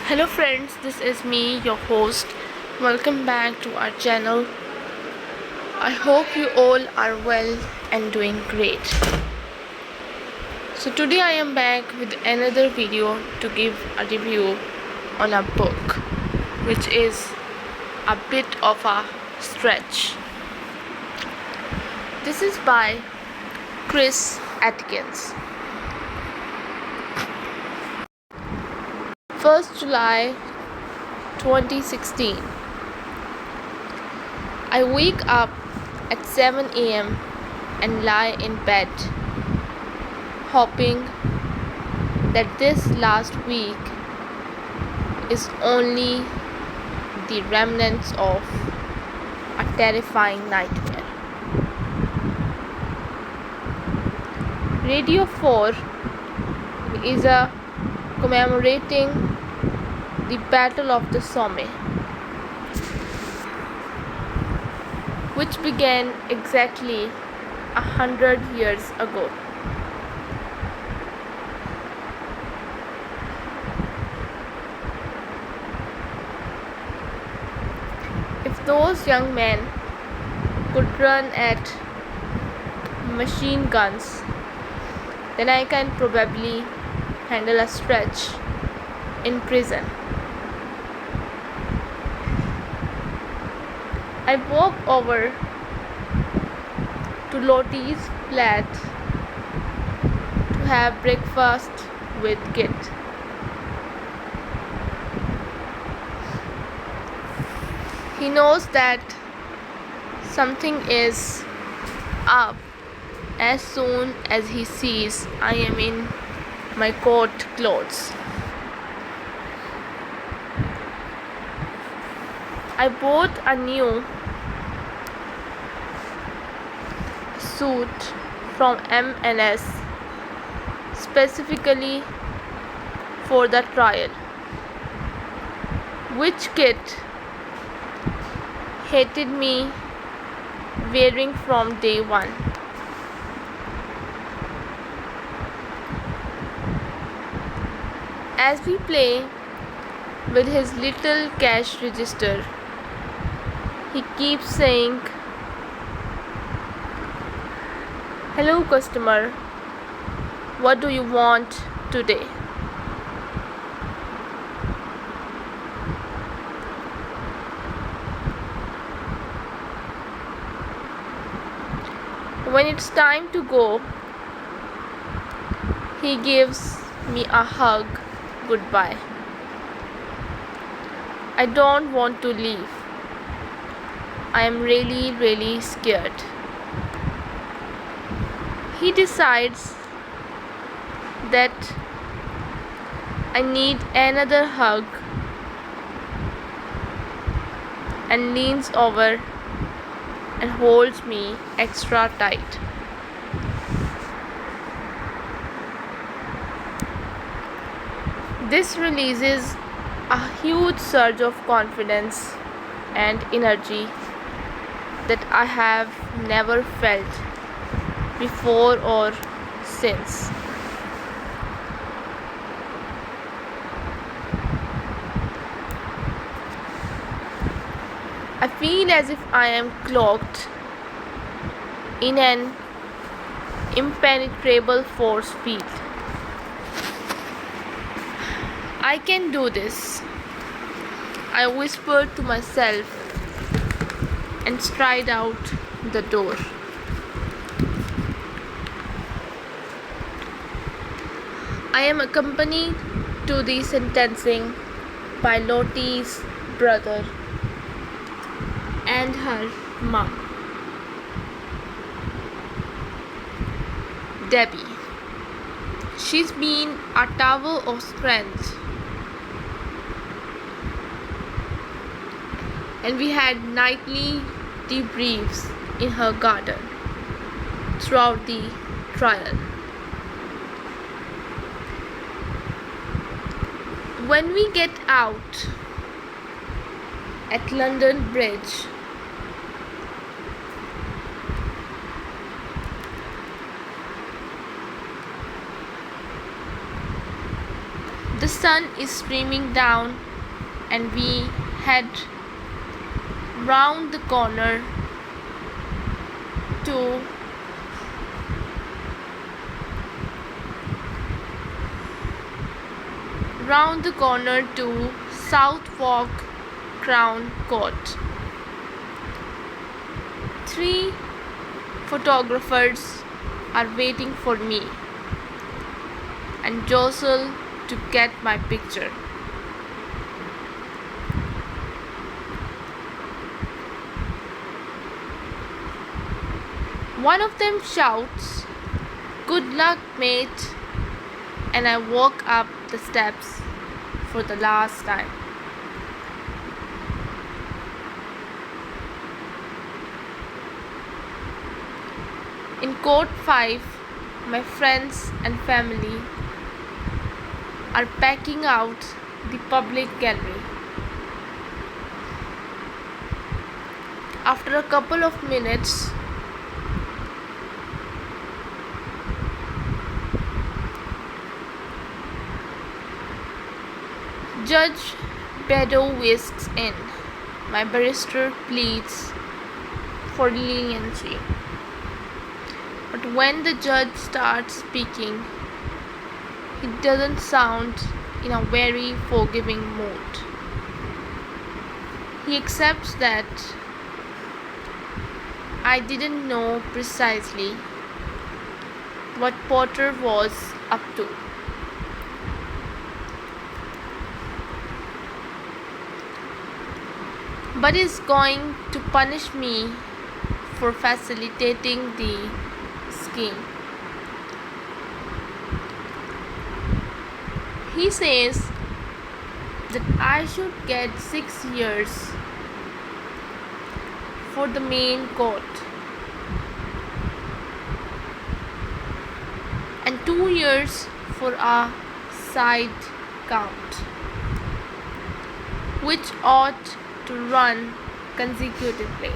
Hello friends, this is me, your host. Welcome back to our channel. I hope you all are well and doing great. So today I am back with another video to give a review on a book, which is a bit of a stretch. This is by Chris Atkins. 1st July 2016. I wake up at 7 a.m. and lie in bed, hoping that this last week is only the remnants of a terrifying nightmare. Radio 4 is commemorating the Battle of the Somme, which began exactly 100 years ago. If those young men could run at machine guns, then I can probably handle a stretch in prison. I walk over to Lottie's flat to have breakfast with Kit. He knows that something is up as soon as he sees I am in my court clothes. I bought a new suit from M&S specifically for the trial, which Kit hated me wearing from day one. As we play with his little cash register, he keeps saying, "Hello customer, what do you want today?" When it's time to go, he gives me a hug goodbye. I don't want to leave. I am really scared. He decides that I need another hug and leans over and holds me extra tight. This releases a huge surge of confidence and energy that I have never felt before or since. I feel as if I am cloaked in an impenetrable force field. I can do this, I whispered to myself and stride out the door. I am accompanied to the sentencing by Lottie's brother and her mom, Debbie. She's been a tower of strength, and we had nightly debriefs in her garden throughout the trial. When we get out at London Bridge, the sun is streaming down, and we head round the corner to Southwark Crown Court. 3 photographers are waiting for me and jostle to get my picture. One of them shouts, "Good luck, mate," and I walk up the steps for the last time. In Court 5, my friends and family are packing out the public gallery. After a couple of minutes, Judge Bedo whisks in. My barrister pleads for leniency. But when the judge starts speaking, he doesn't sound in a very forgiving mood. He accepts that I didn't know precisely what Potter was up to. But is going to punish me for facilitating the scheme. He says that I should get 6 years for the main court and 2 years for a side count, which ought to run consecutively.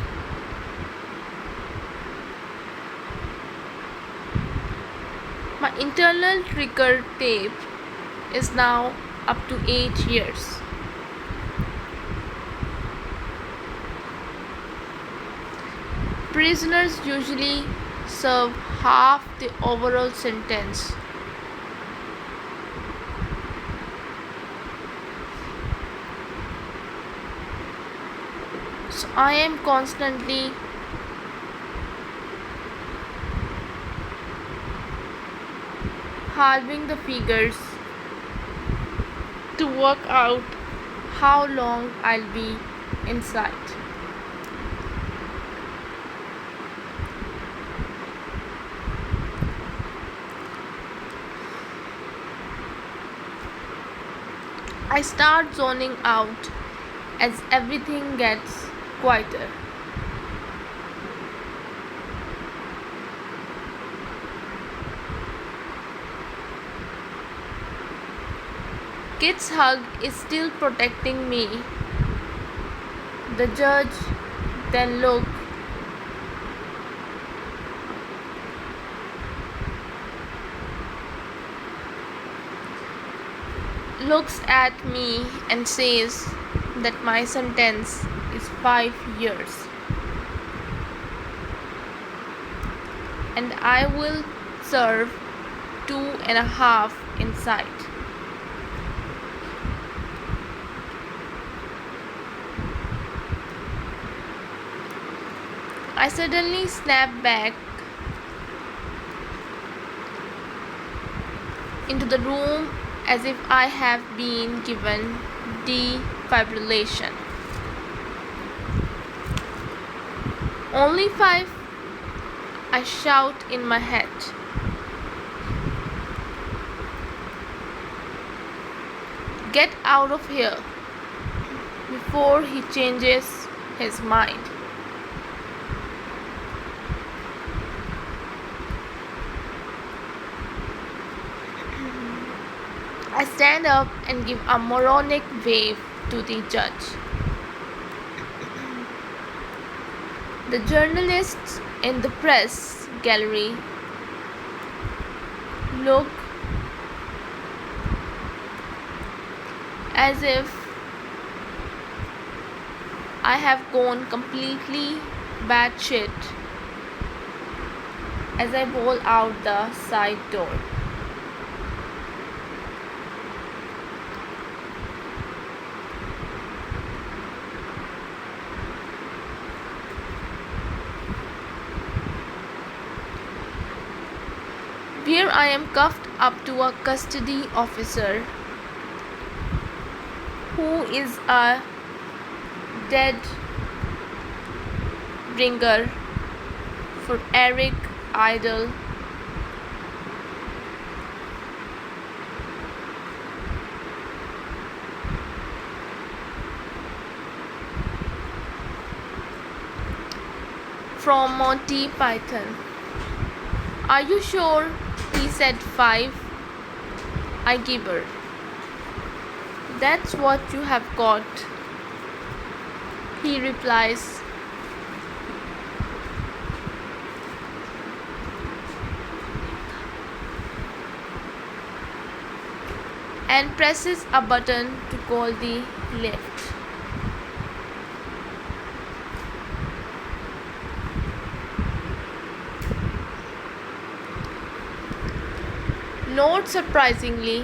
My internal trigger tape is now up to 8 years. Prisoners usually serve half the overall sentence. So I am constantly halving the figures to work out how long I'll be inside. I start zoning out as everything gets quieter. Kit's hug is still protecting me. The judge then looks at me and says that my sentence is 5 years and I will serve 2.5 inside. I suddenly snap back into the room as if I have been given defibrillation. Only 5, I shout in my head. Get out of here before he changes his mind. I stand up and give a moronic wave to the judge. The journalists in the press gallery as if I have gone completely batshit as I roll out the side door. Where I am cuffed up to a custody officer who is a dead ringer for Eric Idle. From Monty Python. Are you sure he said 5? I gibber. That's what you have got. He replies. And presses a button to call the lift. Not surprisingly,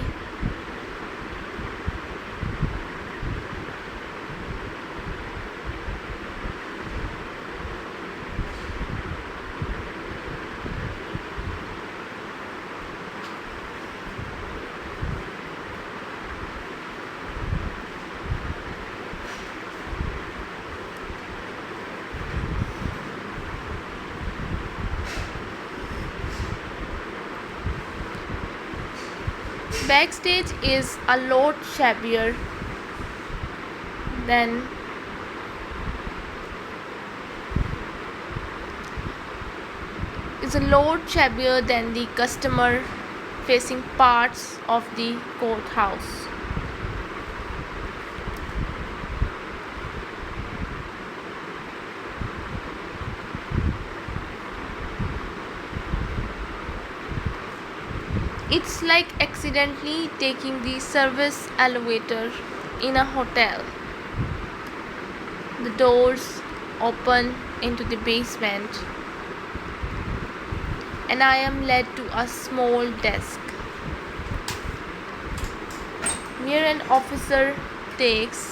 backstage is a lot shabbier than the customer facing parts of the courthouse. It's like accidentally taking the service elevator in a hotel. The doors open into the basement, and I am led to a small desk where an officer takes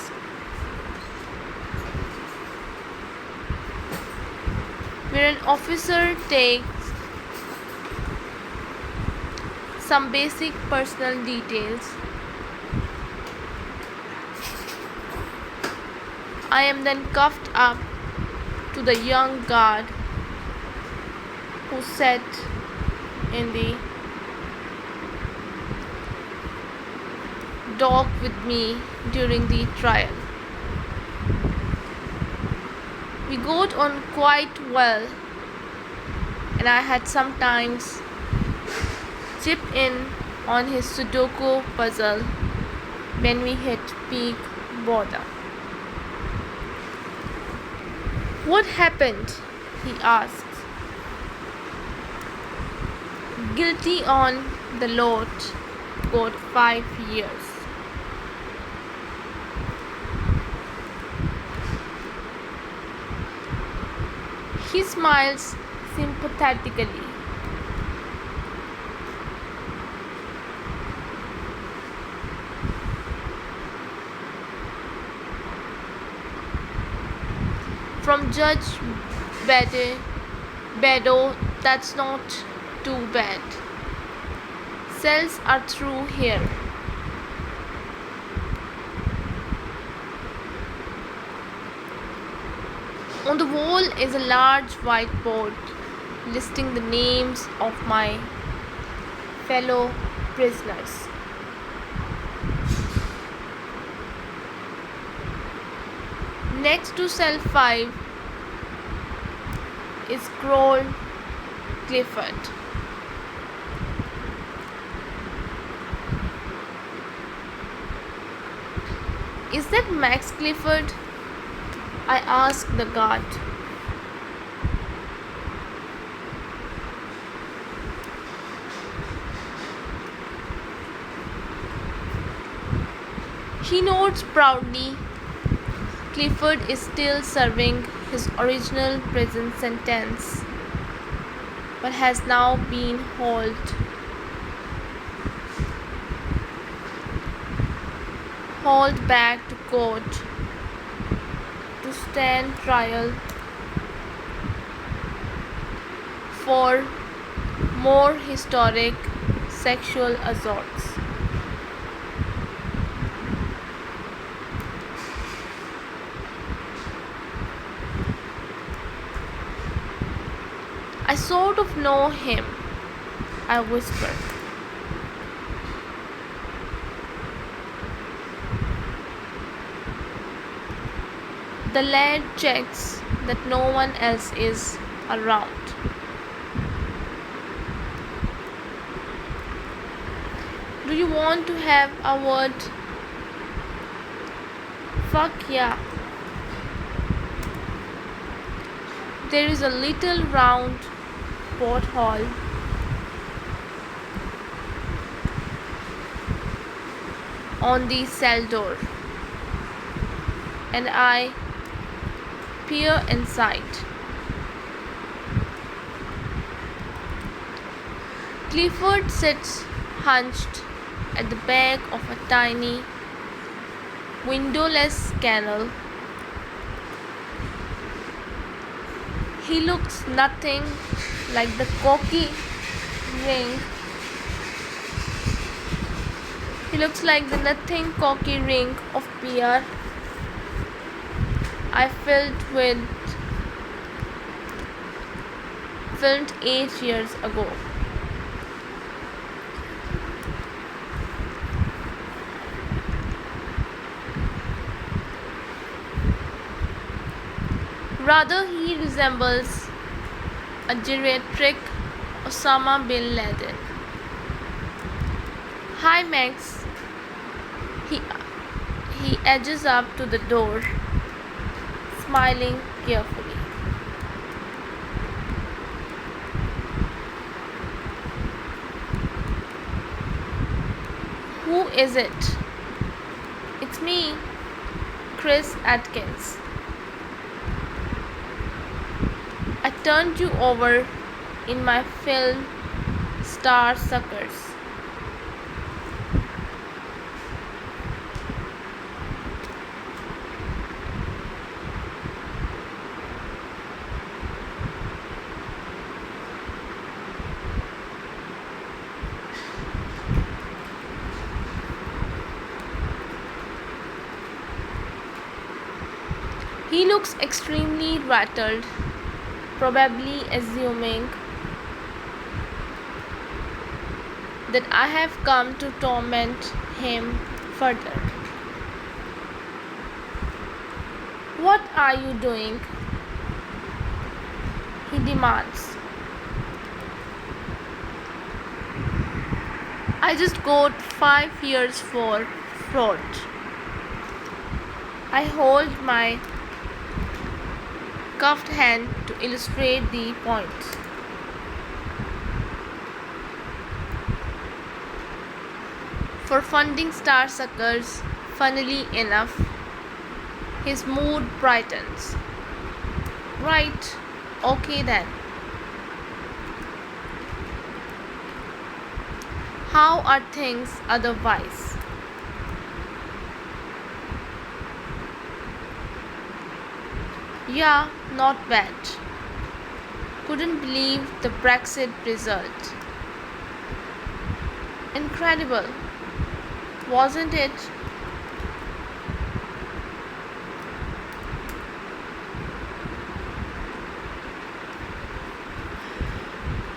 some basic personal details. I am then cuffed up to the young guard who sat in the dock with me during the trial. We got on quite well, and I had sometimes chip in on his Sudoku puzzle when we hit peak boredom. What happened? He asked. Guilty on the lot, got 5 years. He smiles sympathetically. From Judge Bedo, that's not too bad. Cells are through here. On the wall is a large whiteboard listing the names of my fellow prisoners. Next to cell 5 is Kroll Clifford. Is that Max Clifford? I asked the guard. He nods proudly. Clifford is still serving his original prison sentence, but has now been hauled back to court to stand trial for more historic sexual assaults. I sort of know him, I whisper. The lad checks that no one else is around. Do you want to have a word? Fuck yeah. There is a little round porthole on the cell door, and I peer inside. Clifford sits hunched at the back of a tiny, windowless kennel. He looks nothing like the cocky ring. He looks like the nothing cocky ring of beer I filmed 8 years ago. Rather, he resembles a geriatric Osama bin Laden. Hi, Max. He edges up to the door, smiling carefully. Who is it? It's me, Chris Atkins. I turned you over in my film Star Suckers. He looks extremely rattled, probably assuming that I have come to torment him further. What are you doing? He demands. I just got 5 years for fraud. I hold my cuffed hand to illustrate the point. For funding Star Suckers, funnily enough, his mood brightens. Right, okay then. How are things otherwise? Yeah, not bad. Couldn't believe the Brexit result. Incredible, wasn't it?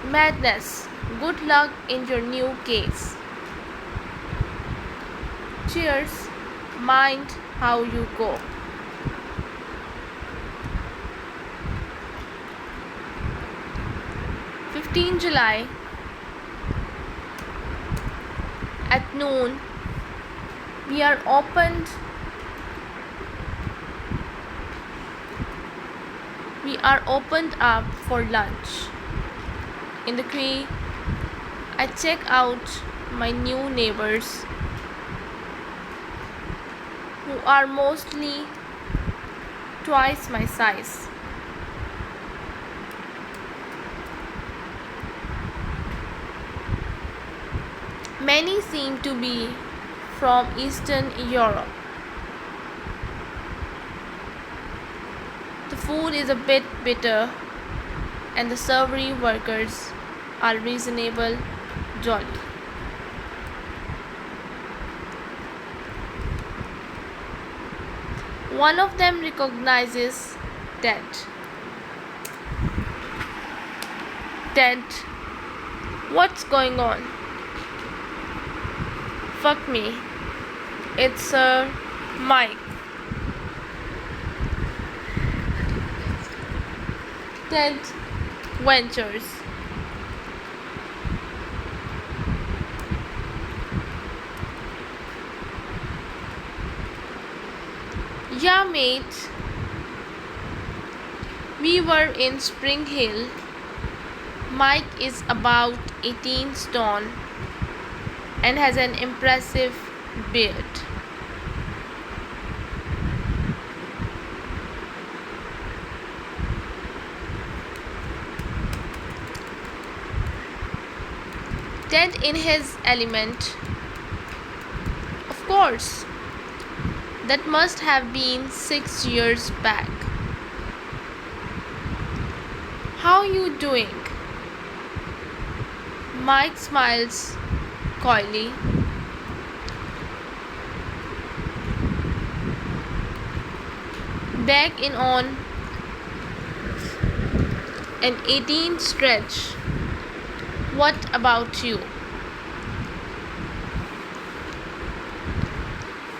Madness. Good luck in your new case. Cheers. Mind how you go. 15 July at noon, we are opened up for lunch. In the queue, I check out my new neighbors. who are mostly twice my size. Many seem to be from Eastern Europe. The food is a bit bitter, and the servery workers are reasonable jolly. One of them recognizes Ted. Ted, what's going on? Fuck me. It's Sir Mike. Ted ventures. Yeah, mate. We were in Spring Hill. Mike is about 18 stone and has an impressive beard. Ted in his element. Of course. That must have been 6 years back. How you doing? Mike smiles coyly. Back in on an 18 stretch. What about you?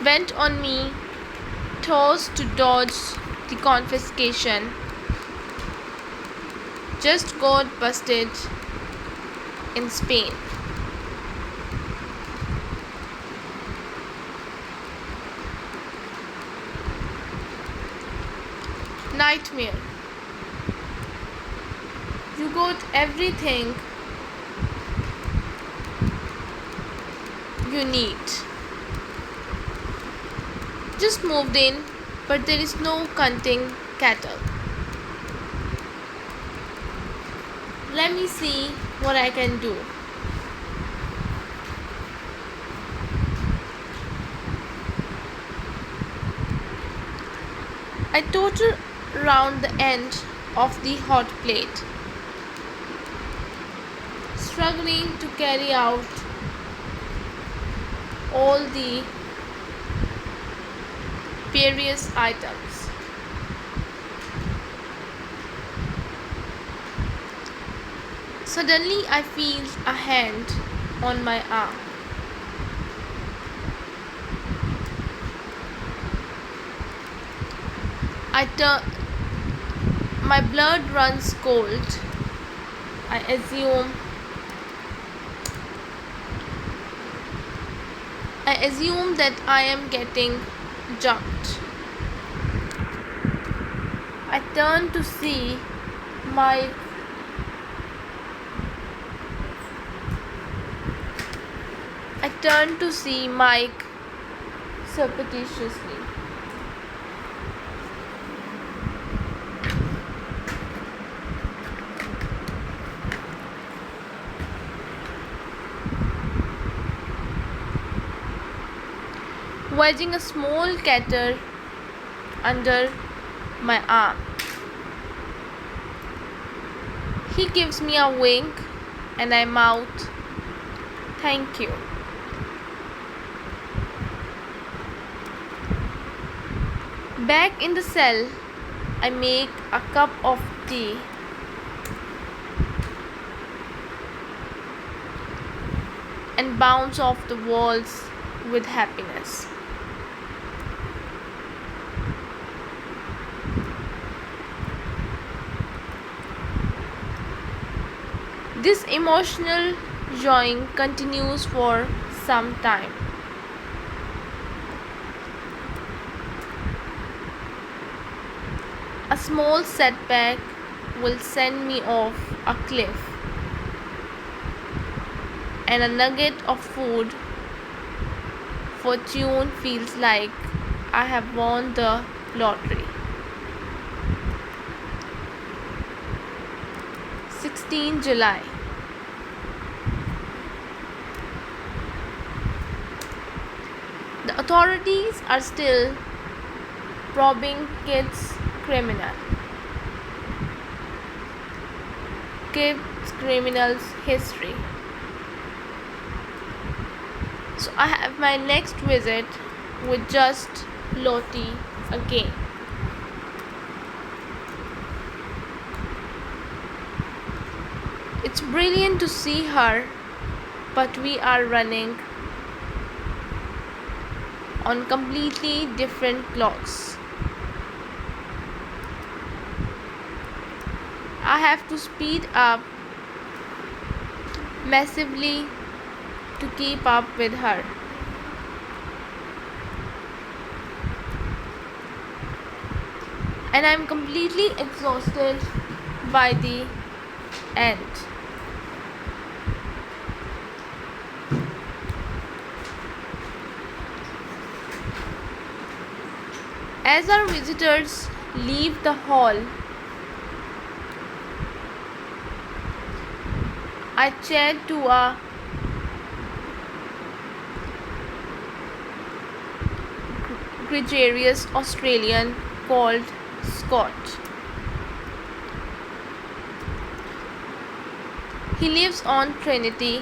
Went on me, toes to dodge the confiscation. Just got busted in Spain. Nightmare. You got everything you need. Just moved in, but there is no cutting cattle. Let me see what I can do. I totter round the end of the hot plate, struggling to carry out all the various items. Suddenly, I feel a hand on my arm. My blood runs cold. I assume that I am getting jumped. I turn to see Mike. Surreptitiously. Wedging a small cutter under my arm. He gives me a wink and I mouth, "Thank you." Back in the cell, I make a cup of tea and bounce off the walls with happiness. This emotional joying continues for some time. A small setback will send me off a cliff, and a nugget of food fortune feels like I have won the lottery. 16 July. The authorities are still probing kids' criminals' history. So I have my next visit with just Lottie again. It's brilliant to see her, but we are running on completely different clocks. I have to speed up massively to keep up with her. And I'm completely exhausted by the end. As our visitors leave the hall, I chat to a gregarious Australian called Scott. He lives on Trinity,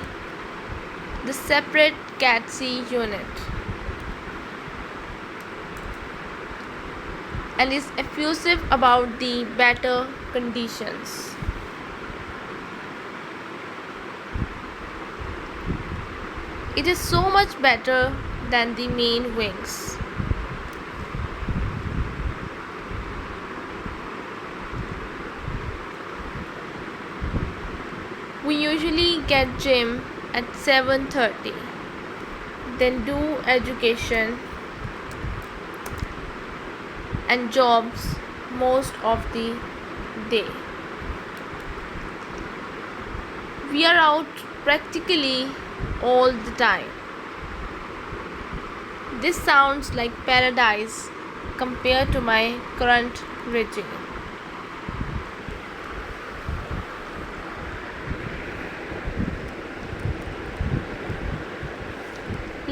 the separate CATC unit, and is effusive about the better conditions. It is so much better than the main wings. We usually get gym at 7:30, then do education and jobs most of the day. We are out practically all the time. This sounds like paradise compared to my current regime.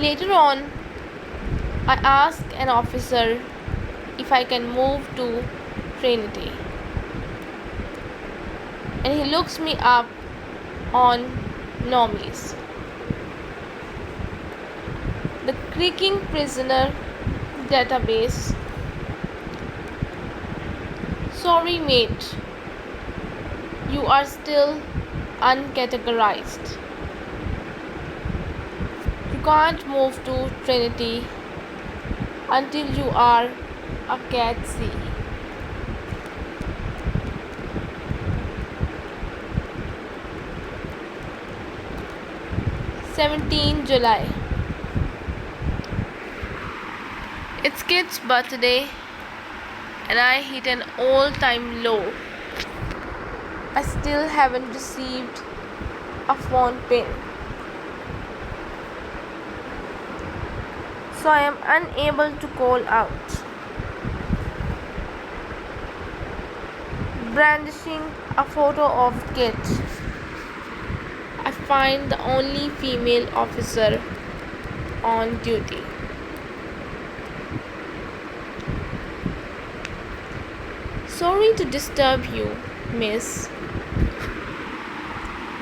Later on, I ask an officer if I can move to Trinity, and he looks me up on normies. The creaking prisoner database. Sorry, mate, you are still uncategorized. You can't move to Trinity until you are a Cat C. July 17. It's kid's birthday and I hit an all-time low. I still haven't received a phone pin, so I am unable to call out. Brandishing a photo of Kit, I find the only female officer on duty. Sorry to disturb you, miss.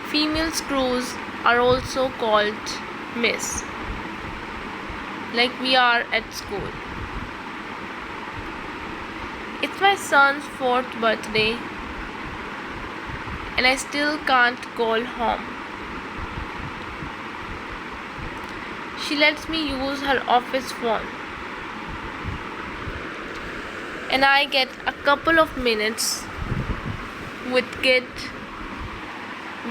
Female screws are also called miss, like we are at school. It's my son's 4th birthday and I still can't call home. She lets me use her office phone, and I get a couple of minutes with Kit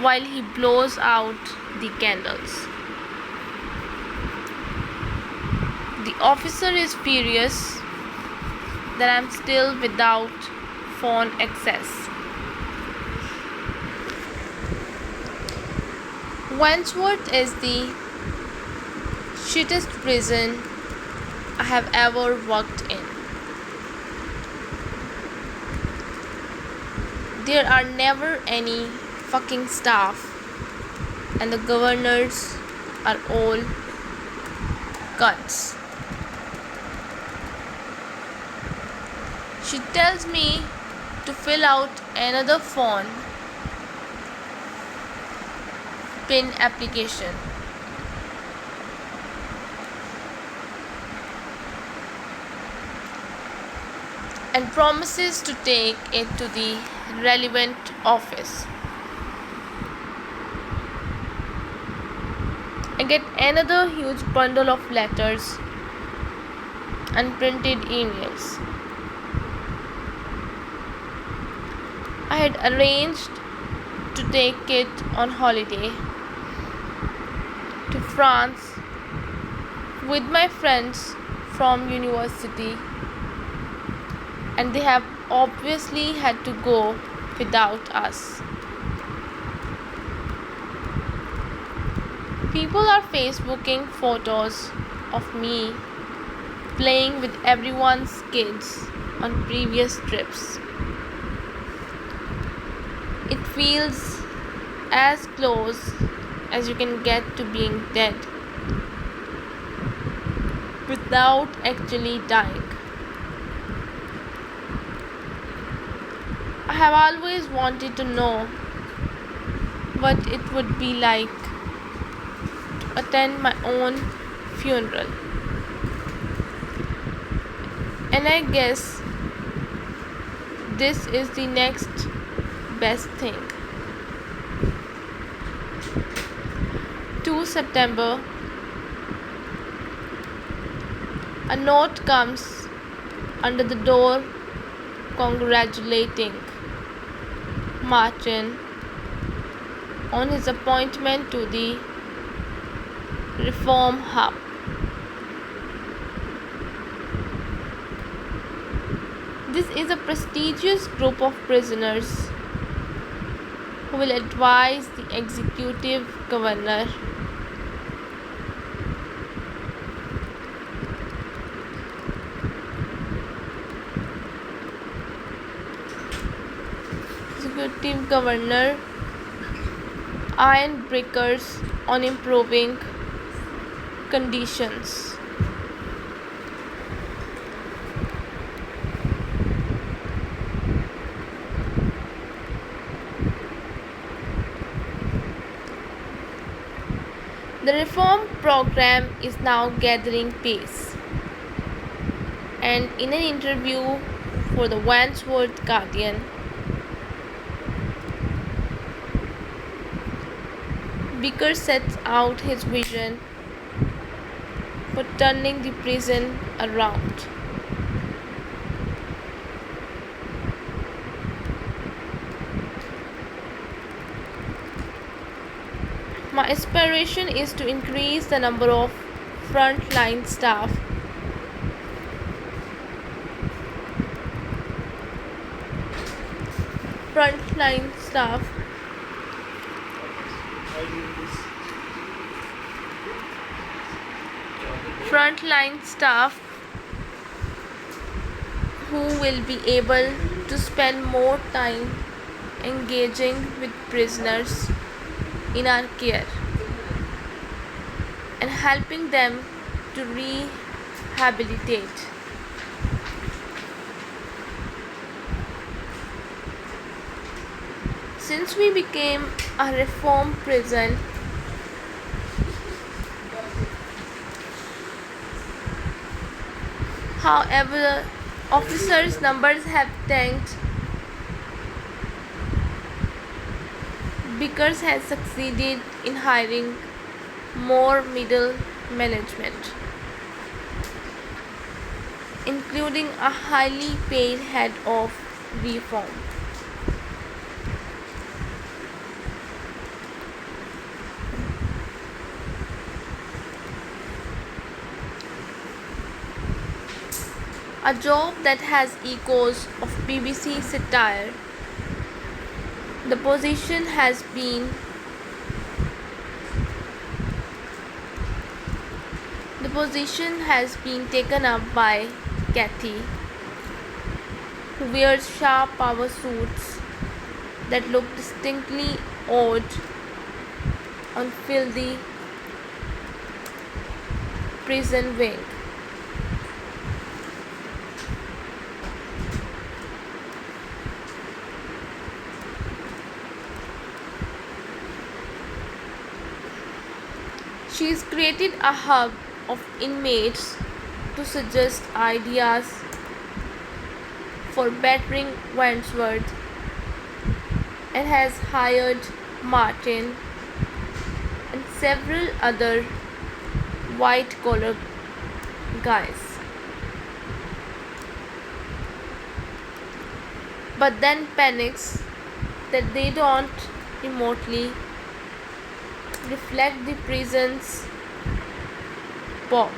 while he blows out the candles. The officer is furious that I'm still without phone access. Wandsworth is the shittest prison I have ever worked in. There are never any fucking staff, and the governors are all cuts. She tells me to fill out another phone PIN application. And promises to take it to the relevant office. I get another huge bundle of letters and printed emails. I had arranged to take it on holiday to France with my friends from university, and they have obviously had to go without us. People are Facebooking photos of me playing with everyone's kids on previous trips. It feels as close as you can get to being dead without actually dying. I have always wanted to know what it would be like to attend my own funeral. And I guess this is the next best thing. 2 September, a note comes under the door congratulating Martin on his appointment to the Reform Hub. This is a prestigious group of prisoners who will advise the executive governor iron breakers on improving conditions. The reform program is now gathering pace, and in an interview for the Wandsworth Guardian, Becker sets out his vision for turning the prison around. My aspiration is to increase the number of frontline staff who will be able to spend more time engaging with prisoners in our care and helping them to rehabilitate. Since we became a reform prison, however, officers' numbers have tanked. Vickers has succeeded in hiring more middle management, including a highly paid head of reform. A job that has echoes of BBC satire. The position has position has been taken up by Kathy, who wears sharp power suits that look distinctly odd on filthy prison wing. She's created a hub of inmates to suggest ideas for bettering Wandsworth and has hired Martin and several other white collar guys. But then panics that they don't remotely reflect the prison's pop.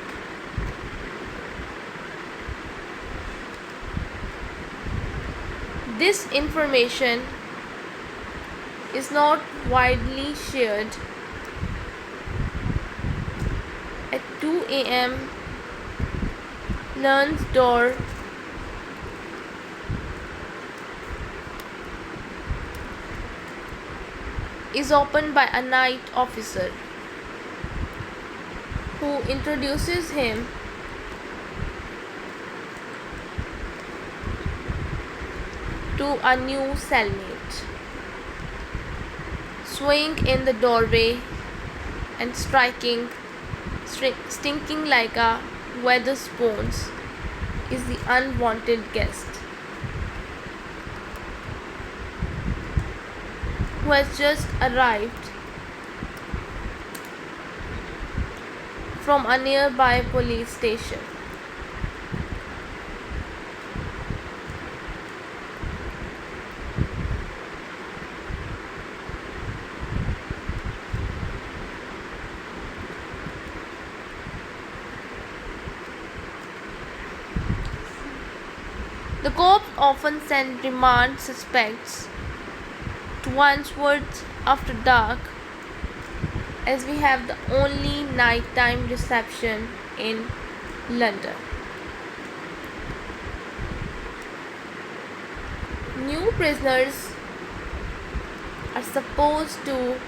This information is not widely shared. At 2 a.m., Lern's door is opened by a night officer who introduces him to a new cellmate. Swaying in the doorway and stinking like a weather sponge is the unwanted guest, who has just arrived from a nearby police station. The cops often send remand suspects to Wandsworth after dark, as we have the only nighttime reception in London. New prisoners are supposed to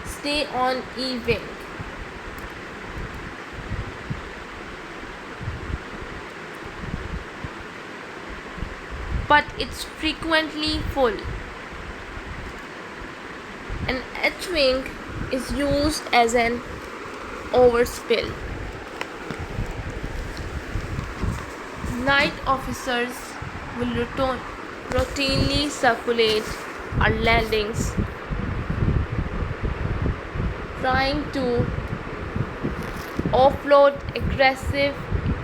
stay on E-wing, but it's frequently full. An H-wing is used as an overspill. Night officers will routinely circulate our landings, trying to offload aggressive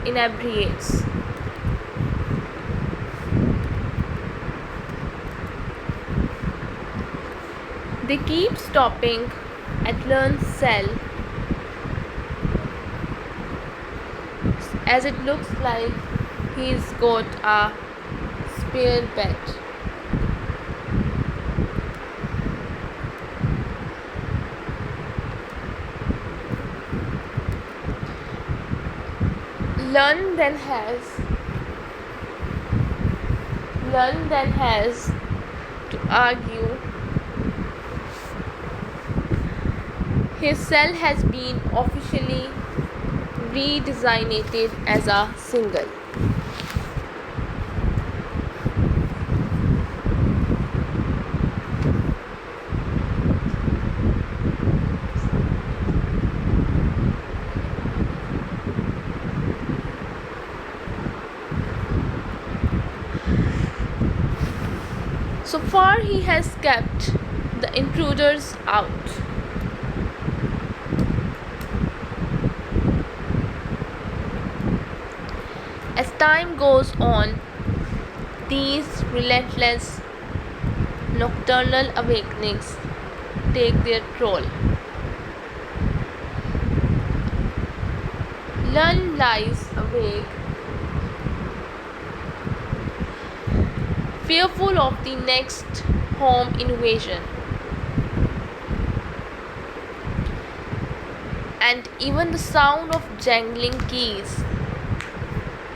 inebriates. They keep stopping at Lern's cell, as it looks like he's got a spare bed. Lern then has to argue his cell has been officially redesignated as a single. So far, he has kept the intruders out. As time goes on, these relentless nocturnal awakenings take their toll. Lern lies awake, fearful of the next home invasion. and even the sound of jangling keys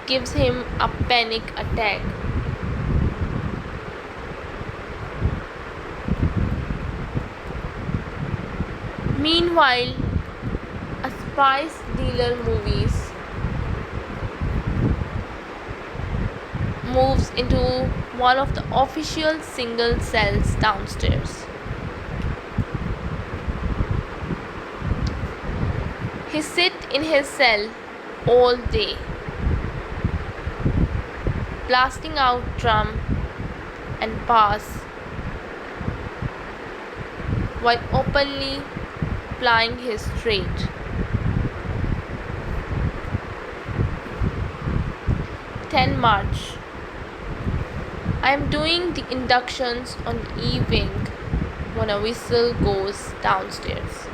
gives him a panic attack. Meanwhile, a spice dealer moves into one of the official single cells downstairs. He sits in his cell all day, blasting out drum and bass while openly plying his trade. March 10. I am doing the inductions on E-Wing when a whistle goes downstairs.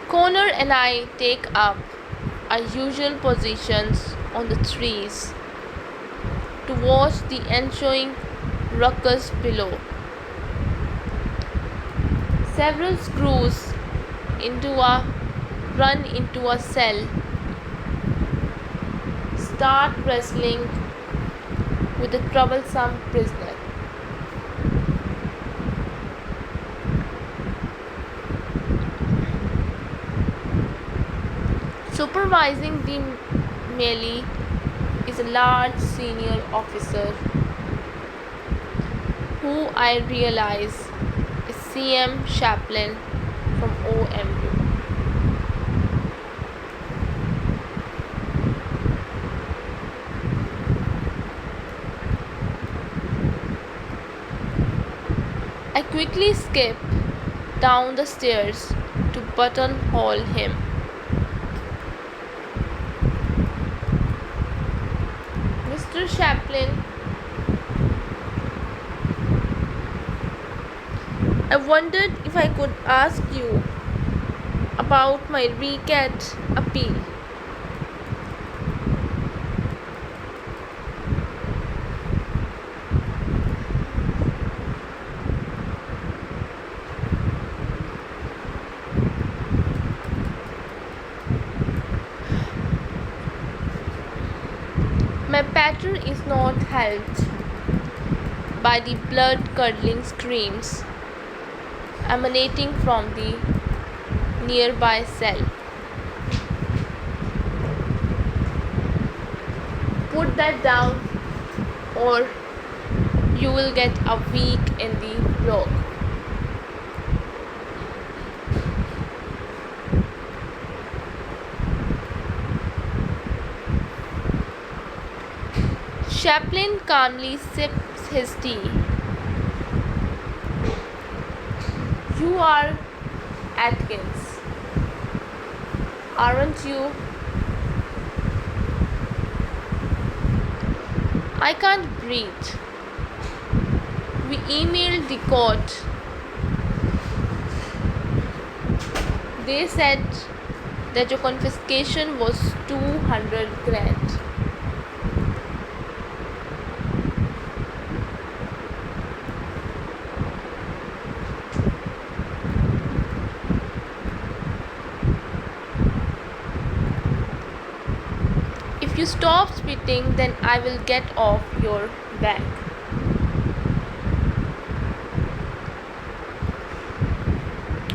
Connor and I take up our usual positions on the trees to watch the ensuing ruckus below. Several screws run into a cell, start wrestling with the troublesome prisoner. Supervising the melee is a large senior officer who I realize is CM Chaplin from OMU. I quickly skip down the stairs to buttonhole him. Mr. Chaplin, I wondered if I could ask you about my recat appeal. My patter is not helped by the blood-curdling screams emanating from the nearby cell. Put that down or you will get a week in the log. Chaplin calmly sips his tea. You are Atkins, aren't you? I can't breathe. We emailed the court. They said that your confiscation was 200 grand. If you stop spitting, then I will get off your back.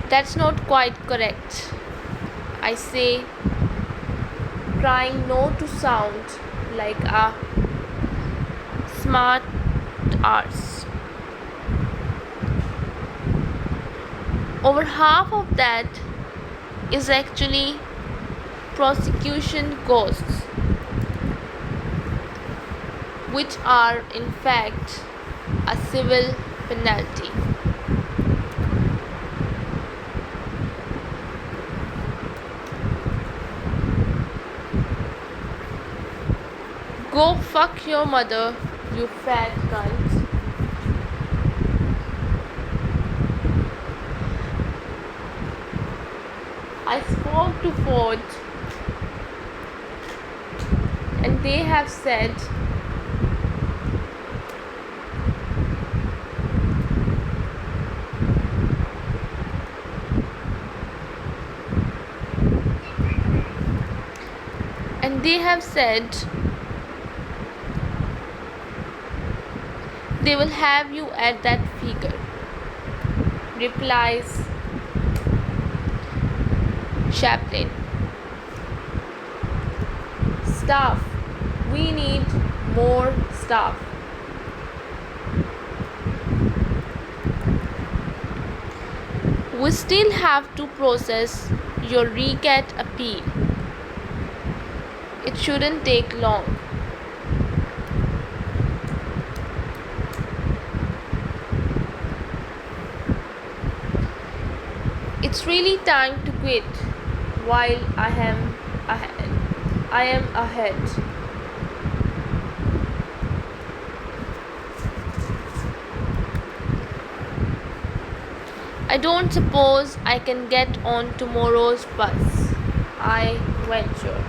That's not quite correct, I say, trying not to sound like a smart arse. Over half of that is actually prosecution costs, which are in fact a civil penalty. Go fuck your mother, you fat cunt. I spoke to Ford and they have said They have said they will have you at that figure, replies Chaplin. Staff. We need more staff. We still have to process your recat appeal. It shouldn't take long. It's really time to quit while I am ahead. I don't suppose I can get on tomorrow's bus, I venture.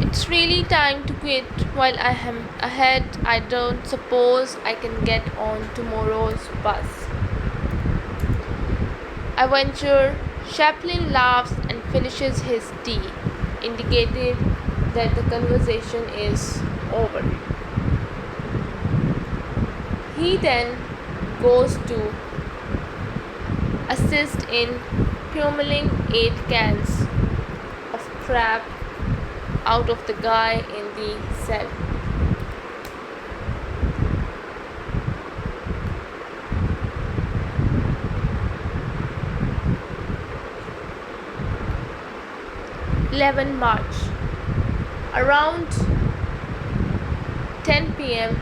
It's really time to quit while I am ahead. I don't suppose I can get on tomorrow's bus, I venture. Chaplin laughs and finishes his tea, indicating that the conversation is over. He then goes to assist in pummeling 8 cans of crap out of the guy in the cell. March 11. Around 10 p.m.,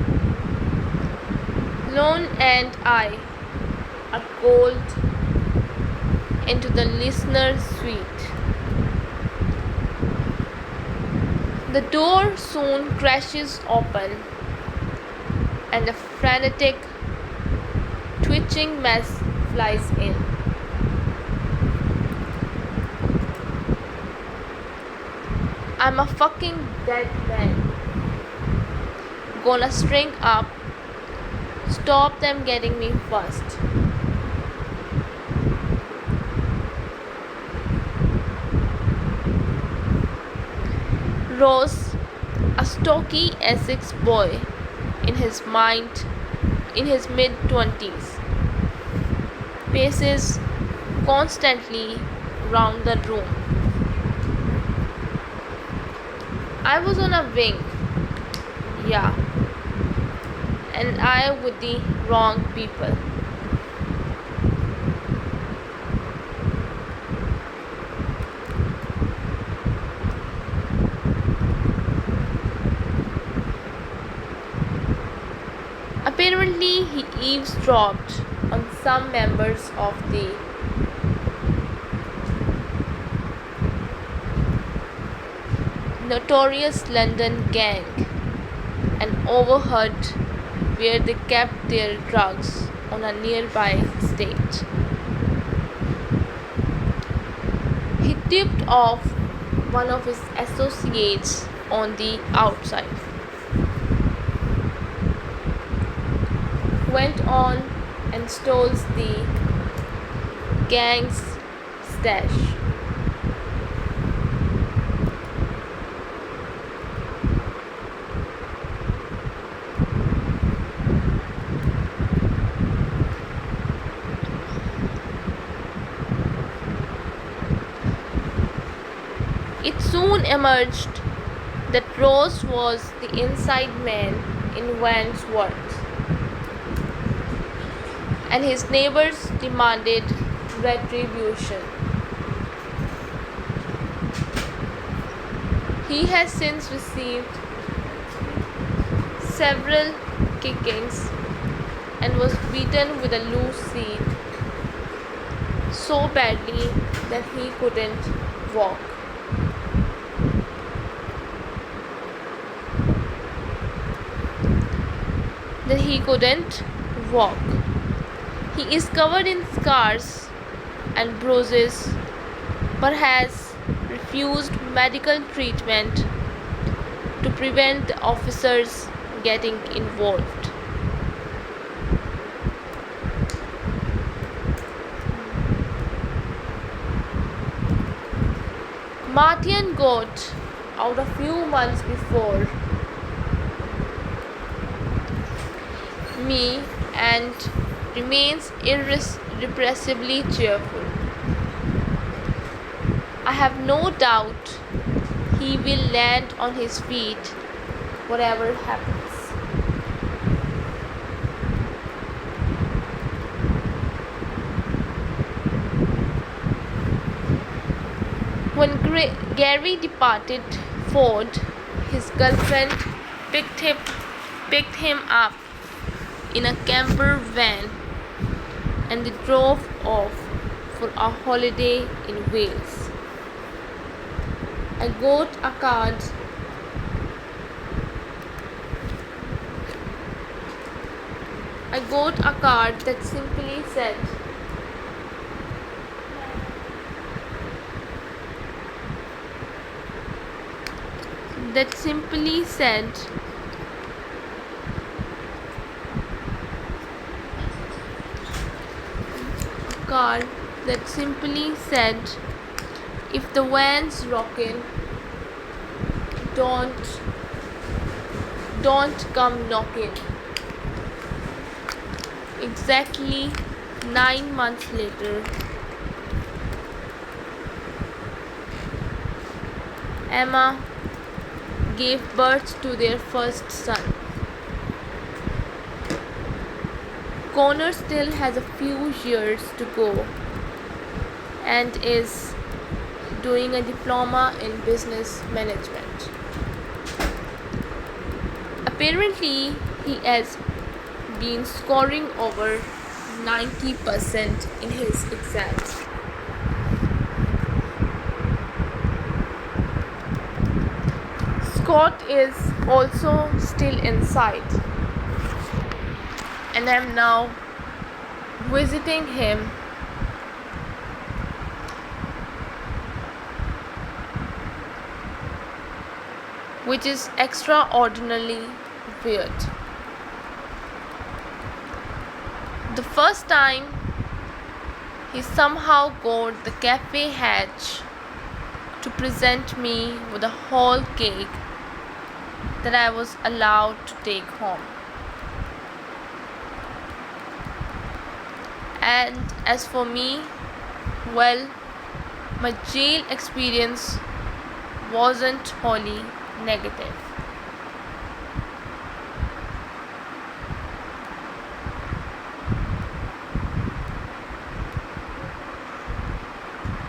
Lone and I are called into the listener's suite. The door soon crashes open, and a frantic, twitching mess flies in. I'm a fucking dead man. Gonna string up, stop them getting me first. Ross, a stocky Essex boy in his mid-20s, paces constantly round the room. I was on a wing, yeah, and I with the wrong people. Apparently, he eavesdropped on some members of the notorious London gang and overheard where they kept their drugs on a nearby estate. He tipped off one of his associates on the outside. Went on and stole the gang's stash. It soon emerged that Rose was the inside man in Wandsworth, and his neighbors demanded retribution. He has since received several kickings and was beaten with a loose seat so badly that he couldn't walk. He is covered in scars and bruises, but has refused medical treatment to prevent the officers getting involved. Martian got out a few months before me and remains irrepressibly cheerful. I have no doubt he will land on his feet whatever happens. When Gary departed Ford, his girlfriend picked him up in a camper van and they drove off for a holiday in Wales. I got a card that simply said, if the van's rockin', don't come knocking. Exactly 9 months later, Emma gave birth to their first son. Connor still has a few years to go and is doing a diploma in business management. Apparently, he has been scoring over 90% in his exams. Scott is also still inside, and I'm now visiting him. Which is extraordinarily weird. The first time, he somehow got the cafe hatch to present me with a whole cake that I was allowed to take home. And as for me, well, my jail experience wasn't wholly negative.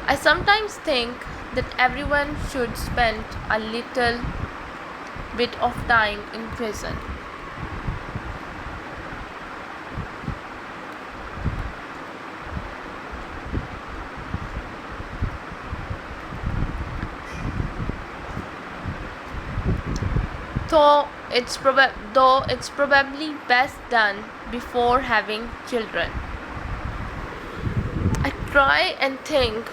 I sometimes think that everyone should spend a little bit of time in prison. Though it's probably best done before having children. I try and think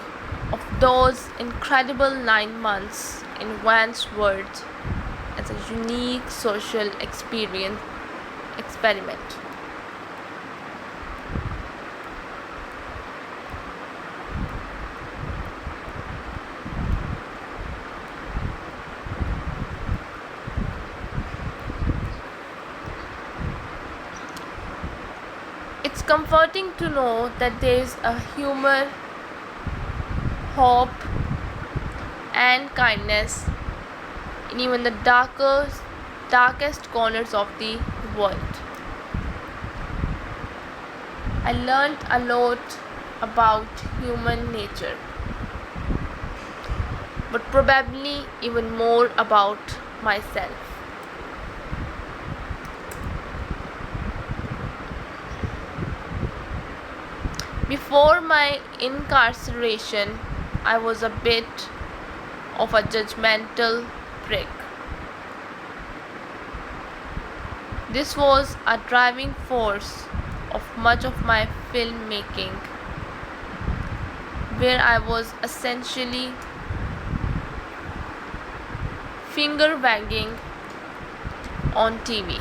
of those incredible 9 months in Wandsworth as a unique social experiment. It's comforting to know that there is a humor, hope, and kindness in even the darkest corners of the world. I learned a lot about human nature, but probably even more about myself. Before my incarceration, I was a bit of a judgmental prick. This was a driving force of much of my filmmaking. where I was essentially finger wagging on TV,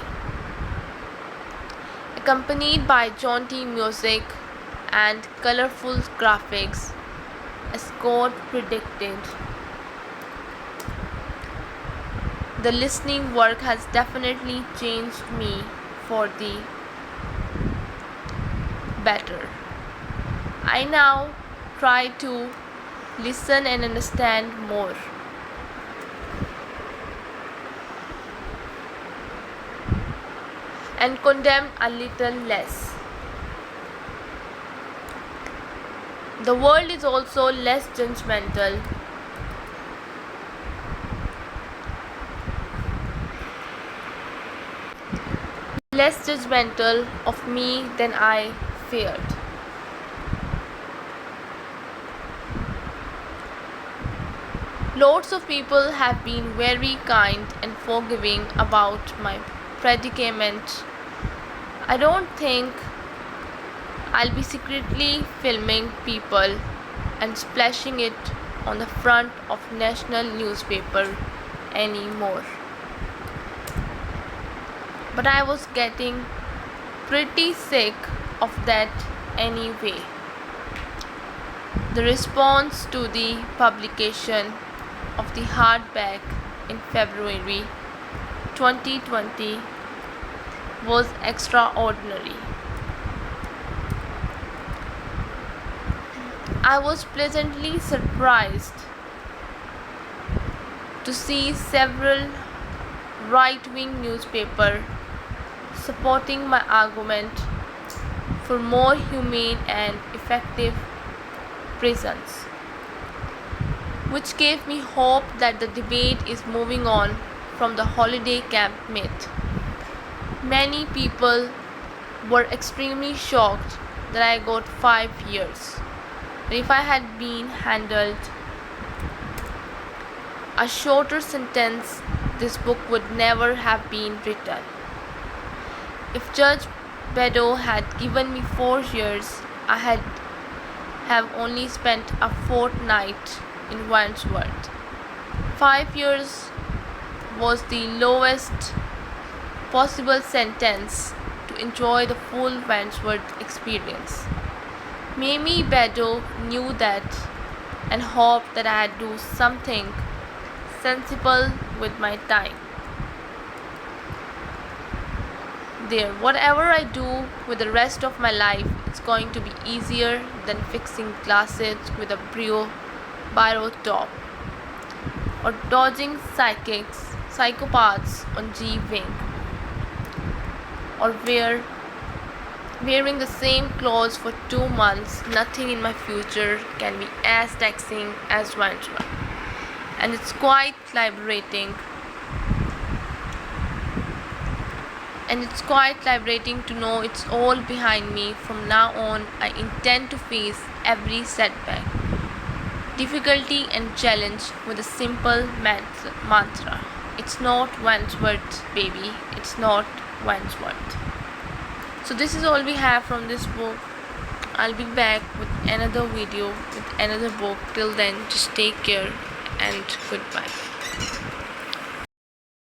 accompanied by jaunty music and colorful graphics. As Scott predicted, the listening work has definitely changed me for the better. I now try to listen and understand more, and condemn a little less. The world is also less judgmental. Less judgmental of me than I feared. Lots of people have been very kind and forgiving about my predicament. I don't think I'll be secretly filming people and splashing it on the front of national newspaper anymore. But I was getting pretty sick of that anyway. The response to the publication of the hardback in February 2020 was extraordinary. I was pleasantly surprised to see several right-wing newspapers supporting my argument for more humane and effective prisons, which gave me hope that the debate is moving on from the holiday camp myth. Many people were extremely shocked that I got 5 years. But if I had been handled a shorter sentence, this book would never have been written. If Judge Bedo had given me 4 years, I have only spent a fortnight in Wandsworth. 5 years was the lowest possible sentence to enjoy the full Wandsworth experience. Maybe Bedo knew that and hoped that I'd do something sensible with my time. There, whatever I do with the rest of my life, it's going to be easier than fixing glasses with a biro top, or dodging psychopaths on G-Wing, or wearing the same clothes for 2 months. Nothing in my future can be as taxing as Wandsworth, and it's quite liberating. To know it's all behind me. From now on, I intend to face every setback, difficulty and challenge with a simple mantra. It's not Wandsworth, baby. It's not Wandsworth. So this is all we have from this book. I'll be back with another video with another book. Till then, just take care and goodbye.